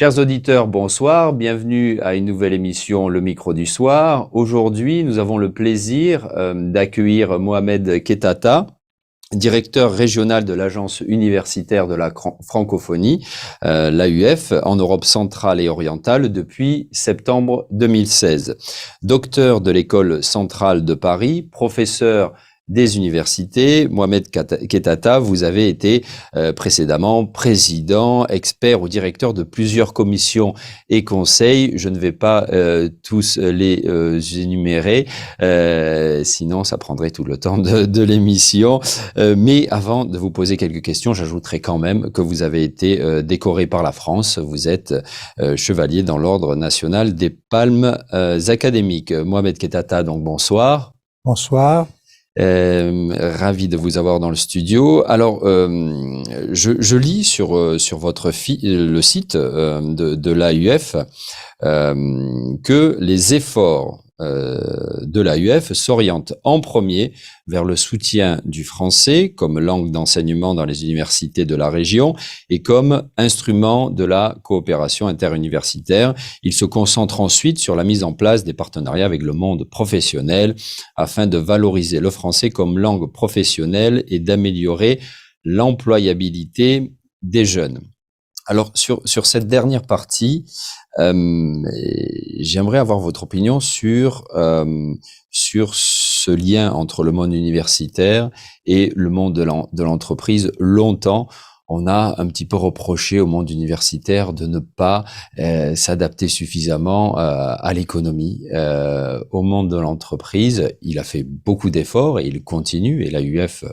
Chers auditeurs, bonsoir, bienvenue à une nouvelle émission Le Micro du Soir. Aujourd'hui, nous avons le plaisir d'accueillir Mohamed Kettata, directeur régional de l'Agence universitaire de la francophonie, l'AUF, en Europe centrale et orientale depuis septembre 2016. Docteur de l'École centrale de Paris, professeur des universités, Mohamed Kettata, vous avez été précédemment président, expert ou directeur de plusieurs commissions et conseils. Je ne vais pas tous les énumérer, sinon ça prendrait tout le temps de l'émission. Mais avant de vous poser quelques questions, j'ajouterai quand même que vous avez été décoré par la France. Vous êtes chevalier dans l'Ordre national des Palmes académiques. Mohamed Kettata, donc bonsoir. Bonsoir. Ravi de vous avoir dans le studio. Alors, je lis sur votre le site de l'AUF que les efforts de l'AUF s'orientent en premier vers le soutien du français comme langue d'enseignement dans les universités de la région et comme instrument de la coopération interuniversitaire. Il se concentre ensuite sur la mise en place des partenariats avec le monde professionnel afin de valoriser le français comme langue professionnelle et d'améliorer l'employabilité des jeunes. Alors, sur cette dernière partie, j'aimerais avoir votre opinion sur ce lien entre le monde universitaire et le monde de l'entreprise. Longtemps, on a un petit peu reproché au monde universitaire de ne pas s'adapter suffisamment à l'économie. Au monde de l'entreprise, il a fait beaucoup d'efforts et il continue, et l'AUF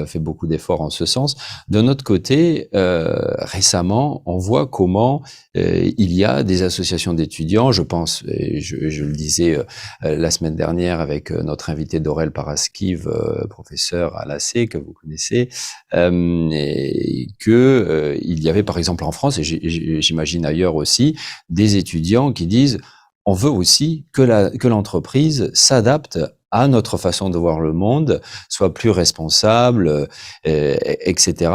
fait beaucoup d'efforts en ce sens. D'un autre côté, récemment, on voit comment il y a des associations d'étudiants, je pense, et je le disais la semaine dernière avec notre invité Dorel Paraskiv, professeur à l'AC, que vous connaissez, il y avait par exemple en France, et j'imagine ailleurs aussi, des étudiants qui disent on veut aussi que l'entreprise s'adapte à notre façon de voir le monde, soit plus responsable, etc.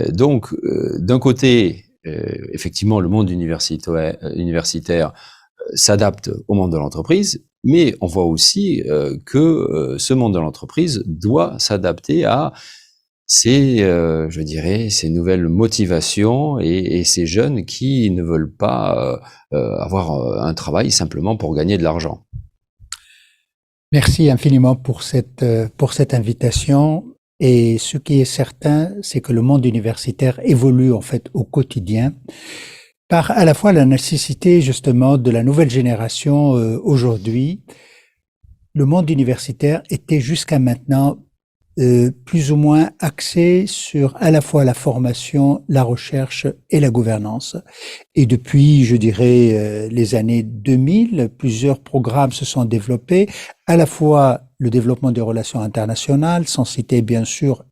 Donc, d'un côté, effectivement, le monde universitaire s'adapte au monde de l'entreprise, mais on voit aussi que ce monde de l'entreprise doit s'adapter à je dirais, ces nouvelles motivations et ces jeunes qui ne veulent pas avoir un travail simplement pour gagner de l'argent. Merci infiniment pour cette invitation. Et ce qui est certain, c'est que le monde universitaire évolue en fait au quotidien par à la fois la nécessité justement de la nouvelle génération aujourd'hui. Le monde universitaire était jusqu'à maintenant plus ou moins axé sur à la fois la formation, la recherche et la gouvernance. Et depuis, je dirais, les années 2000, plusieurs programmes se sont développés, à la fois le développement des relations internationales, sans citer bien sûr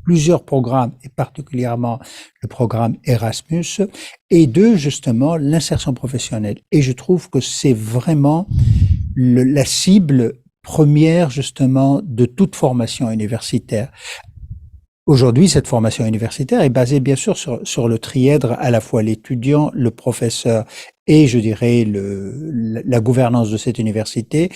plusieurs programmes, et particulièrement le programme Erasmus, et justement, l'insertion professionnelle. Et je trouve que c'est vraiment la cible première justement de toute formation universitaire. Aujourd'hui, cette formation universitaire est basée bien sûr sur le trièdre à la fois l'étudiant, le professeur et je dirais la gouvernance de cette université.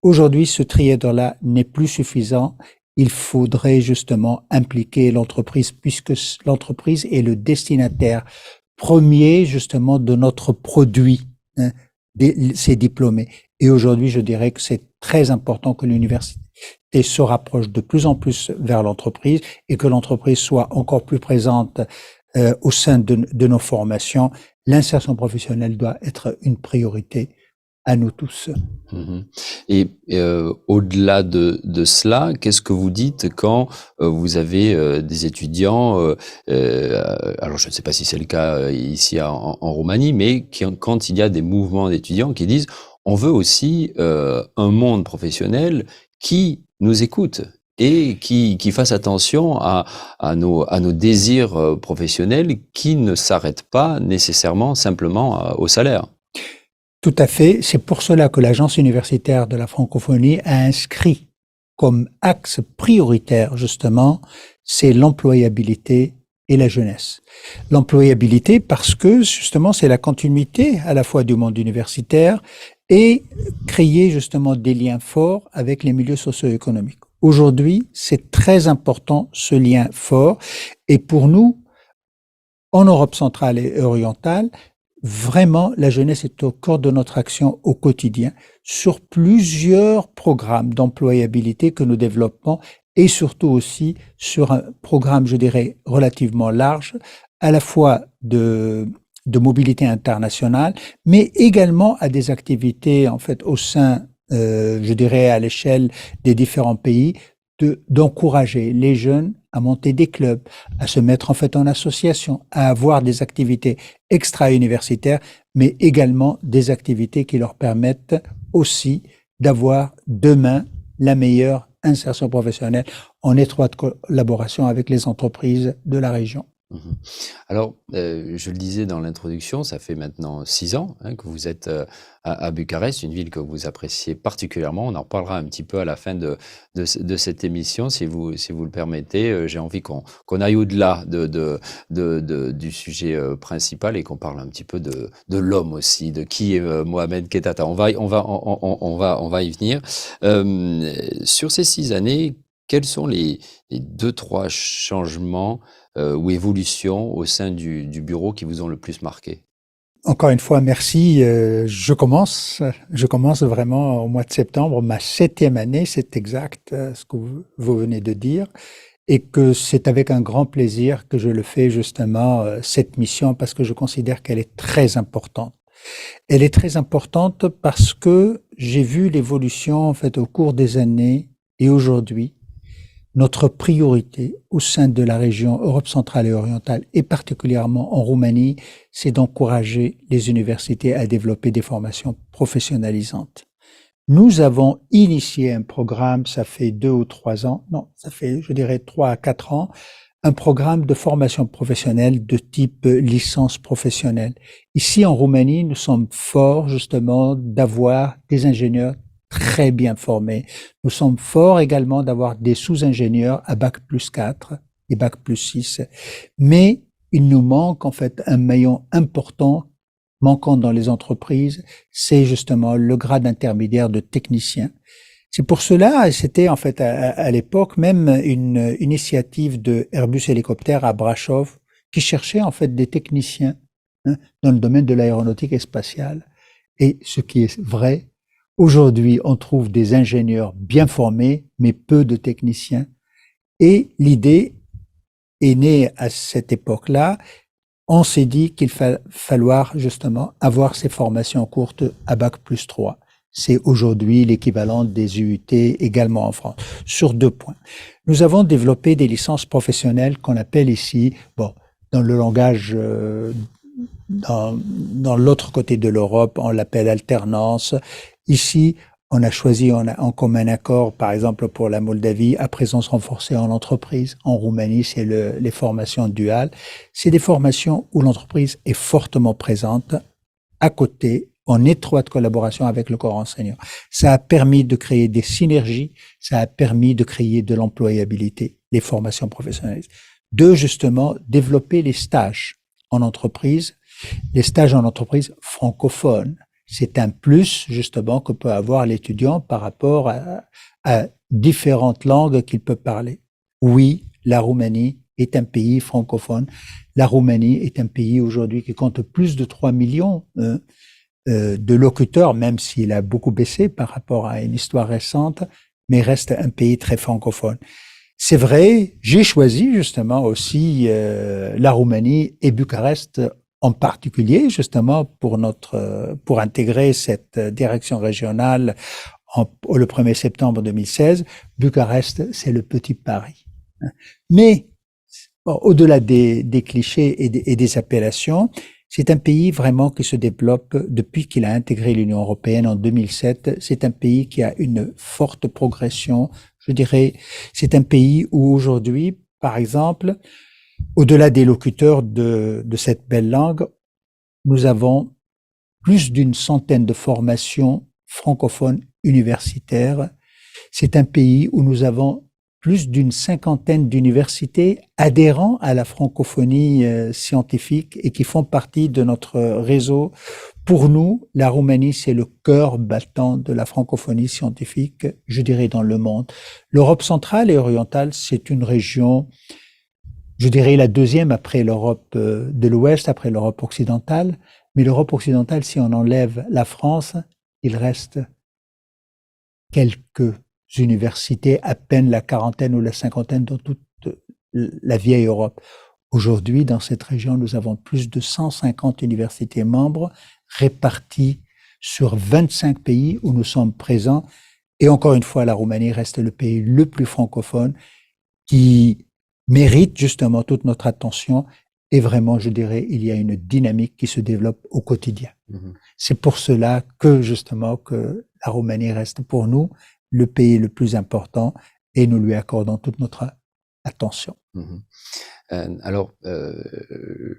Aujourd'hui, ce trièdre-là n'est plus suffisant. Il faudrait justement impliquer l'entreprise puisque l'entreprise est le destinataire premier justement de notre produit, hein, ces diplômés. Et aujourd'hui, je dirais que c'est très important que l'université se rapproche de plus en plus vers l'entreprise et que l'entreprise soit encore plus présente au sein de nos formations. L'insertion professionnelle doit être une priorité à nous tous. Et au-delà de cela, qu'est-ce que vous dites quand vous avez des étudiants, alors je ne sais pas si c'est le cas ici en Roumanie, mais quand il y a des mouvements d'étudiants qui disent on veut aussi un monde professionnel qui nous écoute et qui fasse attention à nos désirs professionnels qui ne s'arrêtent pas nécessairement simplement au salaire. Tout à fait. C'est pour cela que l'Agence universitaire de la francophonie a inscrit comme axe prioritaire, justement, c'est l'employabilité et la jeunesse. L'employabilité parce que justement c'est la continuité à la fois du monde universitaire et créer justement des liens forts avec les milieux socio-économiques. Aujourd'hui, c'est très important ce lien fort et pour nous, en Europe centrale et orientale, vraiment la jeunesse est au cœur de notre action au quotidien sur plusieurs programmes d'employabilité que nous développons et surtout aussi sur un programme, je dirais, relativement large, à la fois de mobilité internationale, mais également à des activités, en fait, au sein, je dirais, à l'échelle des différents pays, d'encourager les jeunes à monter des clubs, à se mettre en fait en association, à avoir des activités extra-universitaires, mais également des activités qui leur permettent aussi d'avoir demain la meilleure insertion professionnelle en étroite collaboration avec les entreprises de la région. Mhm. Alors, je le disais dans l'introduction, ça fait maintenant 6 ans que vous êtes à Bucarest, une ville que vous appréciez particulièrement. On en reparlera un petit peu à la fin de cette émission, si vous le permettez. J'ai envie qu'on aille au-delà du sujet principal et qu'on parle un petit peu de l'homme aussi, de qui est Mohamed Kettata. On va y venir. Sur ces 6 années, quels sont les 2-3 changements ou évolutions au sein du bureau qui vous ont le plus marqué? Encore une fois, merci. Je commence vraiment au mois de septembre, ma 7e année, c'est exact ce que vous venez de dire, et que c'est avec un grand plaisir que je le fais justement, cette mission, parce que je considère qu'elle est très importante. Elle est très importante parce que j'ai vu l'évolution en fait au cours des années et aujourd'hui. Notre priorité au sein de la région Europe centrale et orientale, et particulièrement en Roumanie, c'est d'encourager les universités à développer des formations professionnalisantes. Nous avons initié un programme, ça fait 2 ou 3 ans, non, ça fait, je dirais, 3 à 4 ans, un programme de formation professionnelle de type licence professionnelle. Ici, en Roumanie, nous sommes forts, justement, d'avoir des ingénieurs très bien formés. Nous sommes forts également d'avoir des sous-ingénieurs à bac+4 et bac+6. Mais il nous manque en fait un maillon important manquant dans les entreprises, c'est justement le grade intermédiaire de technicien. C'est pour cela, et c'était en fait à l'époque même une initiative de Airbus Hélicoptère à Brașov qui cherchait en fait des techniciens dans le domaine de l'aéronautique et spatiale. Et ce qui est vrai, aujourd'hui, on trouve des ingénieurs bien formés, mais peu de techniciens. Et l'idée est née à cette époque-là. On s'est dit qu'il falloir justement avoir ces formations courtes à bac+3. C'est aujourd'hui l'équivalent des UT également en France. Sur 2 points. Nous avons développé des licences professionnelles qu'on appelle ici, dans le langage, dans l'autre côté de l'Europe, on l'appelle alternance. Ici, on a choisi en commun accord, par exemple pour la Moldavie, à présence renforcée en entreprise. En Roumanie, c'est les formations duales. C'est des formations où l'entreprise est fortement présente, à côté, en étroite collaboration avec le corps enseignant. Ça a permis de créer des synergies, ça a permis de créer de l'employabilité, les formations professionnelles. 2, justement, développer les stages en entreprise, les stages en entreprise francophones. C'est un plus, justement, que peut avoir l'étudiant par rapport à différentes langues qu'il peut parler. Oui, la Roumanie est un pays francophone. La Roumanie est un pays aujourd'hui qui compte plus de 3 millions de locuteurs, même s'il a beaucoup baissé par rapport à une histoire récente, mais reste un pays très francophone. C'est vrai, j'ai choisi justement aussi la Roumanie et Bucarest en particulier, justement, pour intégrer cette direction régionale le 1er septembre 2016. Bucarest, c'est le petit Paris. Mais, au-delà des clichés et des appellations, c'est un pays vraiment qui se développe depuis qu'il a intégré l'Union européenne en 2007. C'est un pays qui a une forte progression. Je dirais, c'est un pays où aujourd'hui, par exemple, au-delà des locuteurs de cette belle langue, nous avons plus d'une centaine de formations francophones universitaires. C'est un pays où nous avons plus d'une cinquantaine d'universités adhérant à la francophonie scientifique et qui font partie de notre réseau. Pour nous, la Roumanie, c'est le cœur battant de la francophonie scientifique, je dirais, dans le monde. L'Europe centrale et orientale, c'est une région, je dirais, la deuxième après l'Europe de l'Ouest, après l'Europe occidentale. Mais l'Europe occidentale, si on enlève la France, il reste quelques universités, à peine la quarantaine ou la cinquantaine dans toute la vieille Europe. Aujourd'hui, dans cette région, nous avons plus de 150 universités membres réparties sur 25 pays où nous sommes présents. Et encore une fois, la Roumanie reste le pays le plus francophone qui mérite justement toute notre attention. Et vraiment, je dirais, il y a une dynamique qui se développe au quotidien. C'est pour cela que justement que la Roumanie reste pour nous le pays le plus important et nous lui accordons toute notre attention.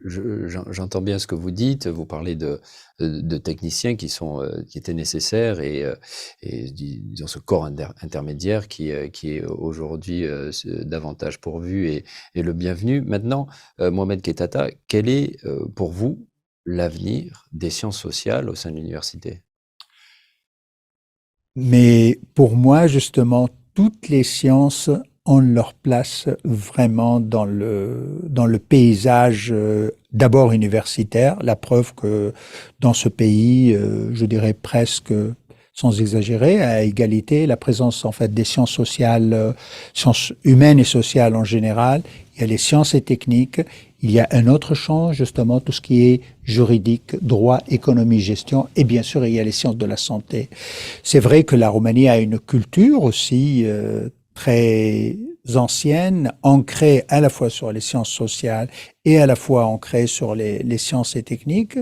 J'entends bien ce que vous dites. Vous parlez de techniciens qui étaient nécessaires et disons ce corps intermédiaire qui est aujourd'hui davantage pourvu et le bienvenu. Maintenant, Mohamed Kettata, quel est pour vous l'avenir des sciences sociales au sein de l'université? Mais pour moi, justement, toutes les sciences ont leur place vraiment dans le paysage d'abord universitaire. La preuve que dans ce pays, je dirais presque sans exagérer, à égalité, la présence en fait des sciences sociales, sciences humaines et sociales en général. Il y a les sciences et techniques. Il y a un autre champ, justement, tout ce qui est juridique, droit, économie, gestion. Et bien sûr, il y a les sciences de la santé. C'est vrai que la Roumanie a une culture aussi très ancienne, ancrée à la fois sur les sciences sociales et à la fois ancrée sur les sciences et techniques.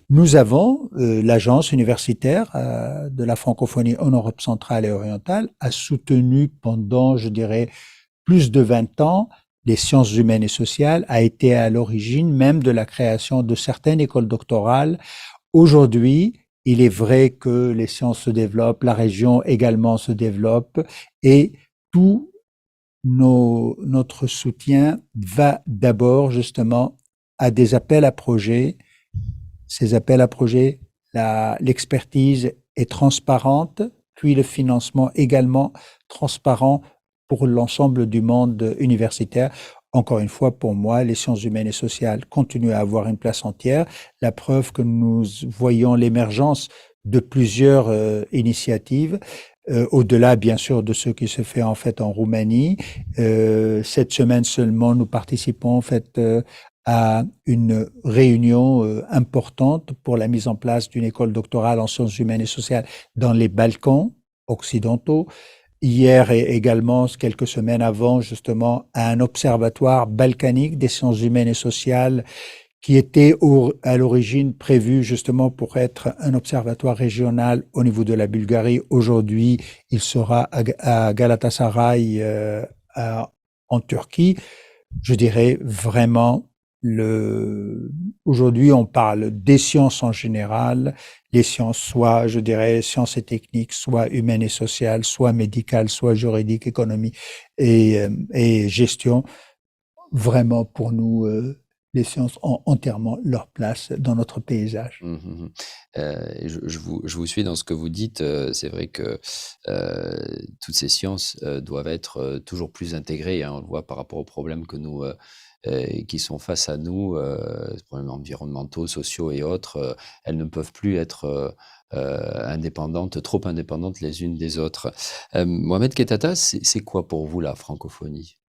Nous avons l'agence universitaire de la francophonie en Europe centrale et orientale a soutenu pendant, je dirais, plus de 20 ans les sciences humaines et sociales, a été à l'origine même de la création de certaines écoles doctorales. Aujourd'hui, il est vrai que les sciences se développent, la région également se développe et tout notre soutien va d'abord justement à des appels à projets. Ces appels à projets, l'expertise est transparente, puis le financement également transparent pour l'ensemble du monde universitaire. Encore une fois, pour moi, les sciences humaines et sociales continuent à avoir une place entière. La preuve que nous voyons l'émergence de plusieurs initiatives, au-delà, bien sûr, de ce qui se fait en fait en Roumanie. Cette semaine seulement, nous participons en fait à une réunion importante pour la mise en place d'une école doctorale en sciences humaines et sociales dans les Balkans occidentaux. Hier et également, quelques semaines avant, justement, à un observatoire balkanique des sciences humaines et sociales qui était à l'origine prévu justement pour être un observatoire régional au niveau de la Bulgarie. Aujourd'hui, il sera à Galatasaray en Turquie. Je dirais vraiment aujourd'hui, on parle des sciences en général, les sciences soit, je dirais, sciences et techniques, soit humaines et sociales, soit médicales, soit juridiques, économie et gestion. Vraiment, pour nous, les sciences ont entièrement leur place dans notre paysage. Je vous suis dans ce que vous dites. C'est vrai que toutes ces sciences doivent être toujours plus intégrées. On le voit par rapport aux problèmes que nous qui sont face à nous, problèmes environnementaux, sociaux et autres. Elles ne peuvent plus être indépendantes, trop indépendantes les unes des autres. Mohamed Kettata, c'est quoi pour vous la francophonie?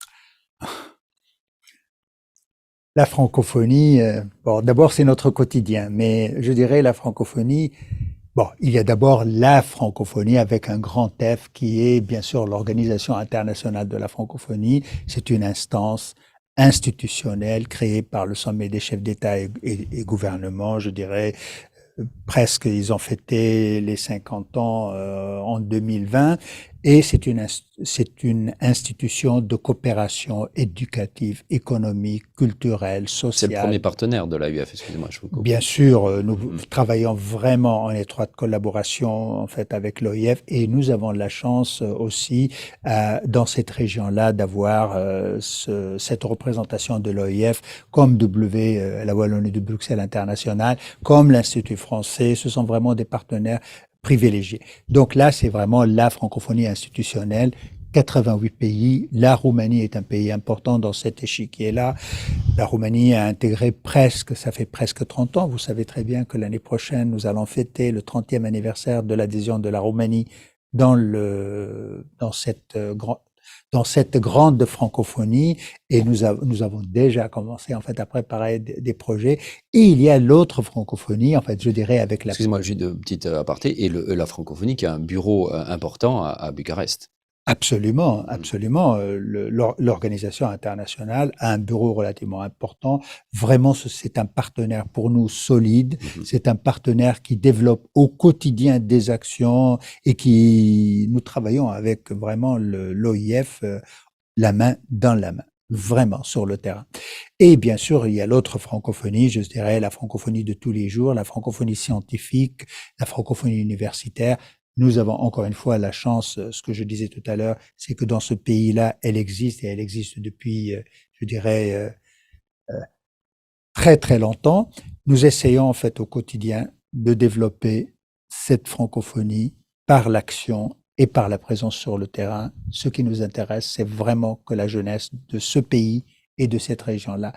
La francophonie, bon, d'abord c'est notre quotidien, mais je dirais la francophonie, bon, il y a d'abord la francophonie avec un grand F qui est bien sûr l'Organisation internationale de la francophonie. C'est une instance institutionnelle créée par le sommet des chefs d'État et gouvernement, je dirais. Presque, ils ont fêté les 50 ans en 2020 Et c'est une institution de coopération éducative, économique, culturelle, C'est le premier sociale. partenaire de l'AUF, excusez-moi, je vous coupe. Bien sûr, nous travaillons vraiment en étroite collaboration en fait avec l'OIF et nous avons la chance aussi dans cette région-là d'avoir cette représentation de l'OIF comme la Wallonie de Bruxelles International, comme l'Institut français. Ce sont vraiment des partenaires privilégiés. Donc là, c'est vraiment la francophonie institutionnelle. 88 pays. La Roumanie est un pays important dans cet échiquier-là. La Roumanie a intégré ça fait presque 30 ans. Vous savez très bien que l'année prochaine, nous allons fêter le 30e anniversaire de l'adhésion de la Roumanie dans cette grande francophonie. Et nous avons déjà commencé, en fait, à préparer des projets. Et il y a l'autre francophonie, en fait, je dirais avec la... Excusez-moi, juste une petite aparté. Et la francophonie qui a un bureau important à Bucarest. Absolument, absolument. L'organisation internationale a un bureau relativement important. Vraiment, c'est un partenaire pour nous solide. C'est un partenaire qui développe au quotidien des actions et nous travaillons avec vraiment l'OIF la main dans la main, vraiment sur le terrain. Et bien sûr, il y a l'autre francophonie, je dirais la francophonie de tous les jours, la francophonie scientifique, la francophonie universitaire. Nous avons encore une fois la chance, ce que je disais tout à l'heure, c'est que dans ce pays-là, elle existe et elle existe depuis, je dirais, très très longtemps. Nous essayons en fait au quotidien de développer cette francophonie par l'action et par la présence sur le terrain. Ce qui nous intéresse, c'est vraiment que la jeunesse de ce pays et de cette région-là,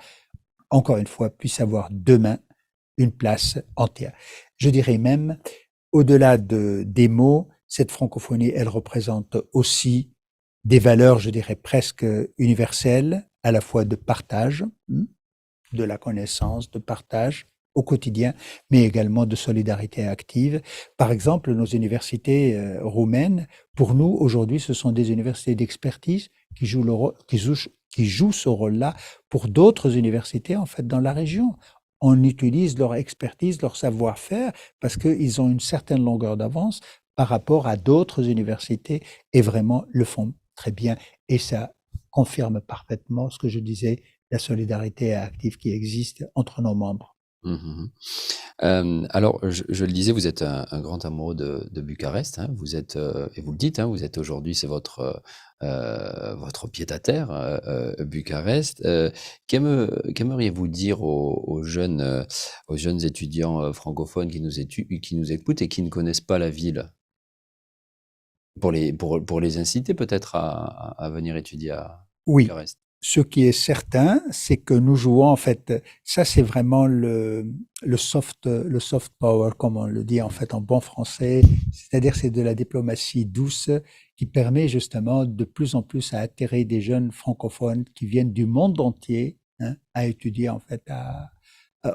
encore une fois, puisse avoir demain une place entière. Je dirais même, au-delà des mots, cette francophonie, elle représente aussi des valeurs, je dirais, presque universelles, à la fois de partage, de la connaissance, de partage au quotidien, mais également de solidarité active. Par exemple, nos universités roumaines, pour nous, aujourd'hui, ce sont des universités d'expertise qui jouent ce rôle-là pour d'autres universités, en fait, dans la région. On utilise leur expertise, leur savoir-faire, parce qu'ils ont une certaine longueur d'avance par rapport à d'autres universités et vraiment le font très bien. Et ça confirme parfaitement ce que je disais, la solidarité active qui existe entre nos membres. Alors, je le disais, vous êtes un grand amoureux de Bucarest. Hein, vous êtes, et vous le dites, hein, vous êtes aujourd'hui, c'est votre pied-à-terre, Bucarest. Qu'aimeriez-vous dire aux jeunes étudiants francophones qui nous écoutent et qui ne connaissent pas la ville, pour les inciter peut-être à venir étudier à Oui. Bucarest? Ce qui est certain, c'est que nous jouons, en fait, ça c'est vraiment le soft power, comme on le dit en fait en bon français, c'est-à-dire c'est de la diplomatie douce qui permet justement de plus en plus à attirer des jeunes francophones qui viennent du monde entier, hein, à étudier en fait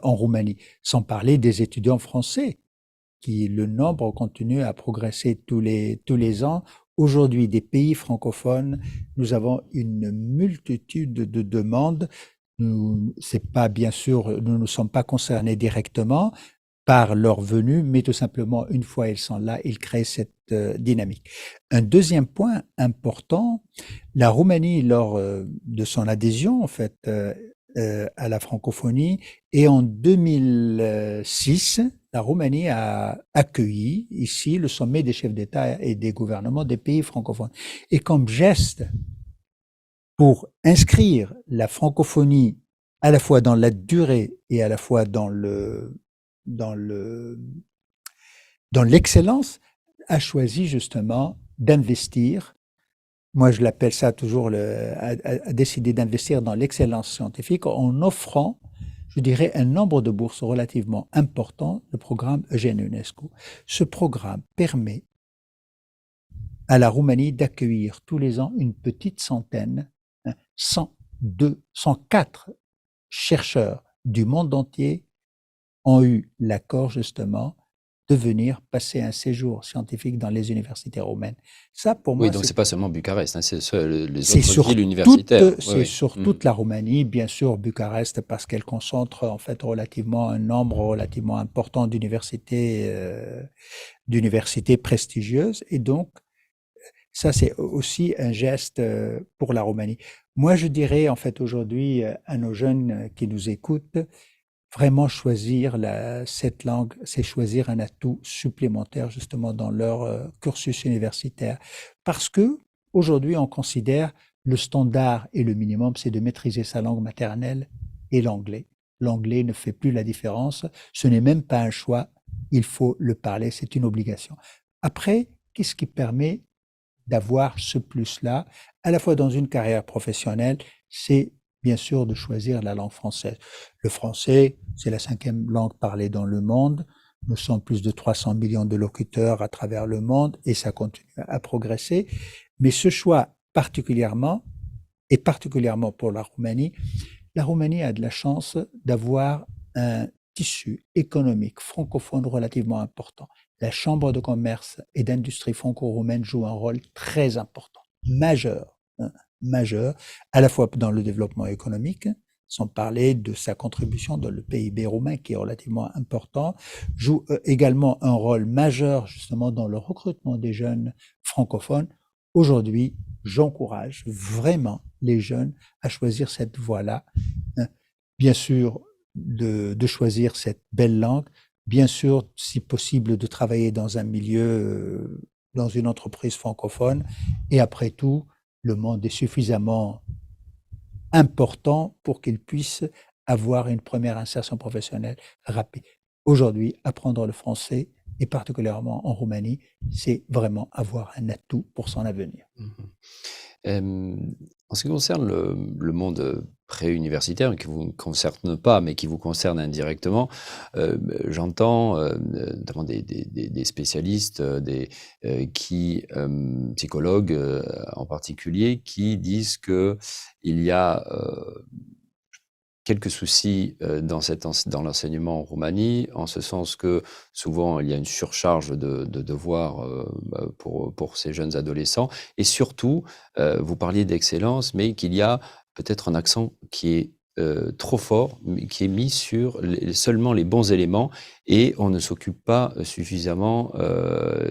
en Roumanie, sans parler des étudiants français qui le nombre continue à progresser tous les ans. Aujourd'hui, des pays francophones, nous avons une multitude de demandes. C'est pas, bien sûr, nous ne sommes pas concernés directement par leur venue, mais tout simplement, une fois ils sont là, ils créent cette dynamique. Un deuxième point important, la Roumanie, lors de son adhésion, en fait, à la francophonie, et en 2006, la Roumanie a accueilli ici le sommet des chefs d'État et des gouvernements des pays francophones. Et comme geste pour inscrire la francophonie à la fois dans la durée et à la fois dans l'excellence, a choisi justement d'investir. Moi, je l'appelle ça toujours a décidé d'investir dans l'excellence scientifique en offrant, je dirais, un nombre de bourses relativement important, le programme Eugène UNESCO. Ce programme permet à la Roumanie d'accueillir tous les ans une petite centaine, 104 chercheurs du monde entier ont eu l'accord justement de venir passer un séjour scientifique dans les universités roumaines. Ça, pour moi, oui, donc c'est pas seulement Bucarest, hein, c'est les c'est autres villes universitaires. C'est sur toute la Roumanie, bien sûr, Bucarest, parce qu'elle concentre en fait un nombre relativement important d'universités prestigieuses. Et donc, Ça, c'est aussi un geste pour la Roumanie. Moi, je dirais en fait aujourd'hui à nos jeunes qui nous écoutent, vraiment choisir cette langue, c'est choisir un atout supplémentaire justement dans leur cursus universitaire. Parce que aujourd'hui, on considère le standard et le minimum, c'est de maîtriser sa langue maternelle et l'anglais. L'anglais ne fait plus la différence. Ce n'est même pas un choix. Il faut le parler. C'est une obligation. Après, qu'est-ce qui permet d'avoir ce plus-là, à la fois dans une carrière professionnelle, c'est bien sûr de choisir la langue française. Le français, c'est la 5e langue parlée dans le monde. Nous sommes plus de 300 millions de locuteurs à travers le monde et ça continue à progresser. Mais ce choix particulièrement, et particulièrement pour la Roumanie a de la chance d'avoir un tissu économique francophone relativement important. La Chambre de commerce et d'industrie franco-roumaine joue un rôle très important, majeur, majeur, à la fois dans le développement économique, sans parler de sa contribution dans le PIB roumain qui est relativement important, joue également un rôle majeur justement dans le recrutement des jeunes francophones. Aujourd'hui, j'encourage vraiment les jeunes à choisir cette voie-là. Bien sûr, de choisir cette belle langue, bien sûr, si possible, de travailler dans un milieu, dans une entreprise francophone. Et après tout, le monde est suffisamment important pour qu'ils puissent avoir une première insertion professionnelle rapide. Aujourd'hui, apprendre le français, et particulièrement en Roumanie, c'est vraiment avoir un atout pour son avenir. En ce qui concerne le monde préuniversitaire, qui ne vous concerne pas, mais qui vous concerne indirectement, j'entends notamment des spécialistes, psychologues en particulier, qui disent qu'il y a quelques soucis dans l'enseignement en Roumanie, en ce sens que souvent il y a une surcharge de devoirs pour ces jeunes adolescents. Et surtout, vous parliez d'excellence, mais qu'il y a peut-être un accent qui est trop fort, qui est mis sur seulement les bons éléments, et on ne s'occupe pas suffisamment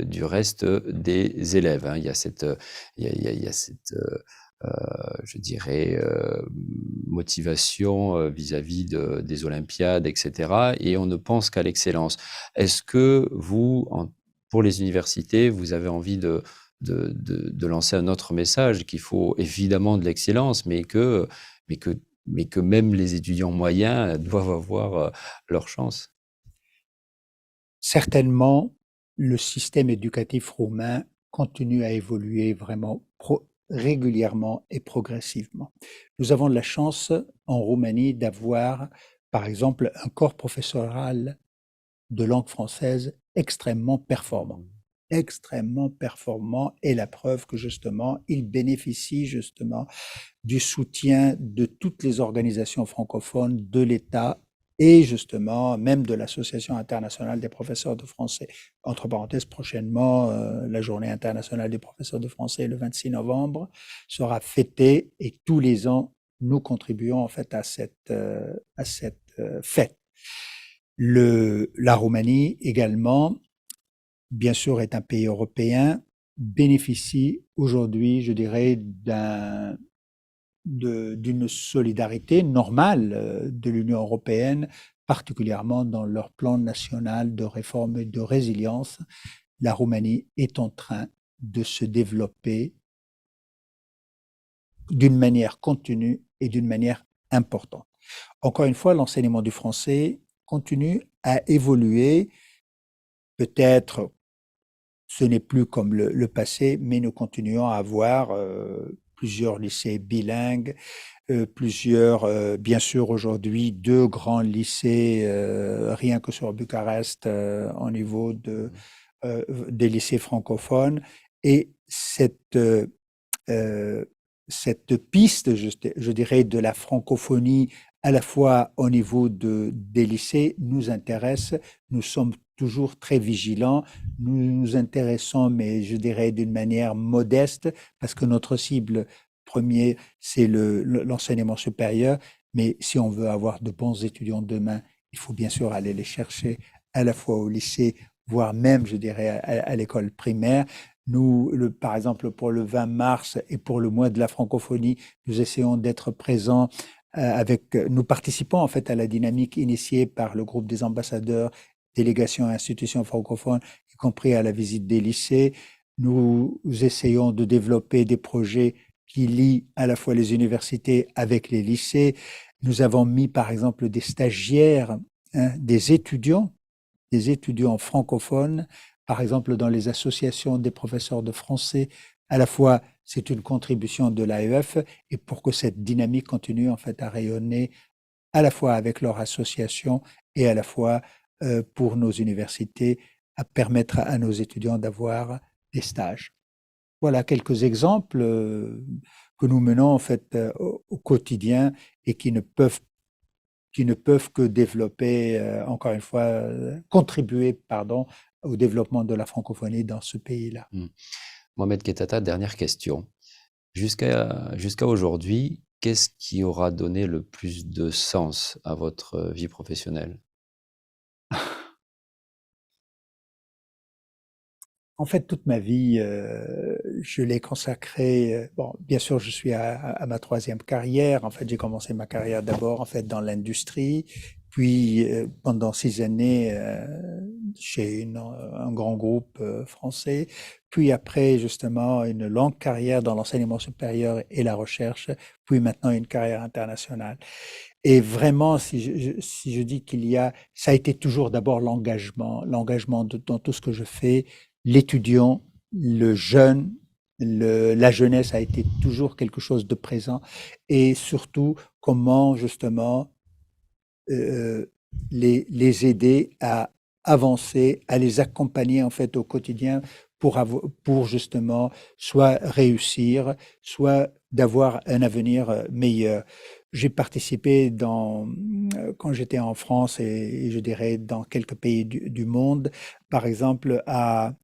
du reste des élèves. Hein. Il y a cette, je dirais, motivation vis-à-vis des Olympiades, etc. Et on ne pense qu'à l'excellence. Est-ce que vous, pour les universités, vous avez envie de lancer un autre message, qu'il faut évidemment de l'excellence, mais que même les étudiants moyens doivent avoir leur chance? Certainement, le système éducatif roumain continue à évoluer vraiment régulièrement et progressivement. Nous avons de la chance en Roumanie d'avoir, par exemple, un corps professoral de langue française extrêmement performant. Extrêmement performant, et la preuve que justement, il bénéficie justement du soutien de toutes les organisations francophones, de l'État et justement même de l'Association internationale des professeurs de français. Entre parenthèses, prochainement, la journée internationale des professeurs de français, le 26 novembre, sera fêtée, et tous les ans, nous contribuons en fait à cette fête. La Roumanie également, bien sûr, est un pays européen, bénéficie aujourd'hui, je dirais, d'une solidarité normale de l'Union européenne, particulièrement dans leur plan national de réforme et de résilience. La Roumanie est en train de se développer d'une manière continue et d'une manière importante. Encore une fois, l'enseignement du français continue à évoluer. Peut-être ce n'est plus comme le passé, mais nous continuons à avoir plusieurs lycées bilingues, bien sûr aujourd'hui 2 grands lycées, rien que sur Bucarest, au niveau des lycées francophones. Et cette piste, je dirais, de la francophonie, à la fois au niveau des lycées, nous intéresse. Nous sommes toujours très vigilants. Nous nous intéressons, mais je dirais d'une manière modeste, parce que notre cible première, c'est l'enseignement supérieur. Mais si on veut avoir de bons étudiants demain, il faut bien sûr aller les chercher à la fois au lycée, voire même, je dirais, à l'école primaire. Nous, par exemple, pour le 20 mars et pour le mois de la francophonie, nous essayons d'être présents nous participons en fait à la dynamique initiée par le groupe des ambassadeurs, délégations et institutions francophones, y compris à la visite des lycées. Nous essayons de développer des projets qui lient à la fois les universités avec les lycées. Nous avons mis, par exemple, des stagiaires, hein, des étudiants francophones, par exemple, dans les associations des professeurs de français. À la fois, c'est une contribution de l'AEF et pour que cette dynamique continue en fait à rayonner à la fois avec leur association et à la fois pour nos universités, à permettre à nos étudiants d'avoir des stages. Voilà quelques exemples que nous menons en fait au quotidien et qui ne peuvent que développer, encore une fois, contribuer, pardon, au développement de la francophonie dans ce pays-là. Mohamed Kettata, dernière question. Jusqu'à aujourd'hui, qu'est-ce qui aura donné le plus de sens à votre vie professionnelle? En fait, toute ma vie, je l'ai consacrée. Bon, bien sûr, je suis à ma troisième carrière. En fait, j'ai commencé ma carrière d'abord en fait dans l'industrie, puis pendant 6 années chez un grand groupe français, puis après justement une longue carrière dans l'enseignement supérieur et la recherche, puis maintenant une carrière internationale. Et vraiment, si je dis ça a été toujours d'abord l'engagement dans tout ce que je fais, l'étudiant, le jeune, la jeunesse a été toujours quelque chose de présent, et surtout comment justement les aider à avancer, à les accompagner en fait au quotidien pour justement soit réussir, soit d'avoir un avenir meilleur. J'ai participé quand j'étais en France et je dirais dans quelques pays du monde, par exemple, à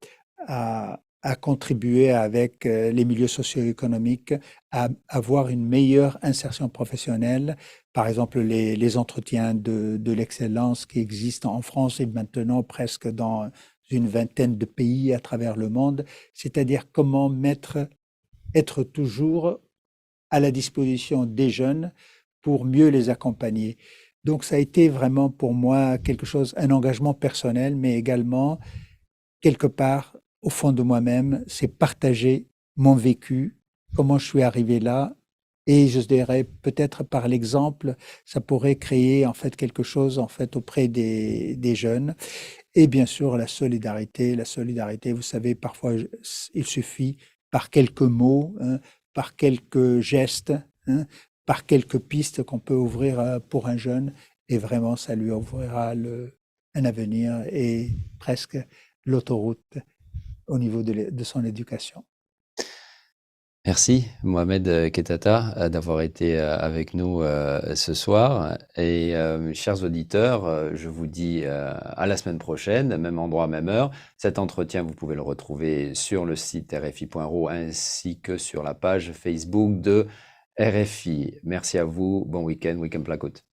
contribuer avec les milieux socio-économiques à avoir une meilleure insertion professionnelle. Par exemple, les entretiens de l'excellence qui existent en France et maintenant presque dans une vingtaine de pays à travers le monde, c'est-à-dire comment être toujours à la disposition des jeunes pour mieux les accompagner. Donc ça a été vraiment pour moi un engagement personnel, mais également quelque part au fond de moi-même, c'est partager mon vécu, comment je suis arrivé là, et je dirais peut-être par l'exemple, ça pourrait créer en fait quelque chose en fait auprès des jeunes. Et bien sûr la solidarité, vous savez, parfois il suffit par quelques mots, hein, par quelques gestes, hein, par quelques pistes qu'on peut ouvrir pour un jeune, et vraiment ça lui ouvrira un avenir et presque l'autoroute au niveau de son éducation. Merci Mohamed Kettata d'avoir été avec nous ce soir. Et chers auditeurs, je vous dis à la semaine prochaine, même endroit, même heure. Cet entretien, vous pouvez le retrouver sur le site rfi.ro ainsi que sur la page Facebook de RFI. Merci à vous. Bon week-end, week-end placote.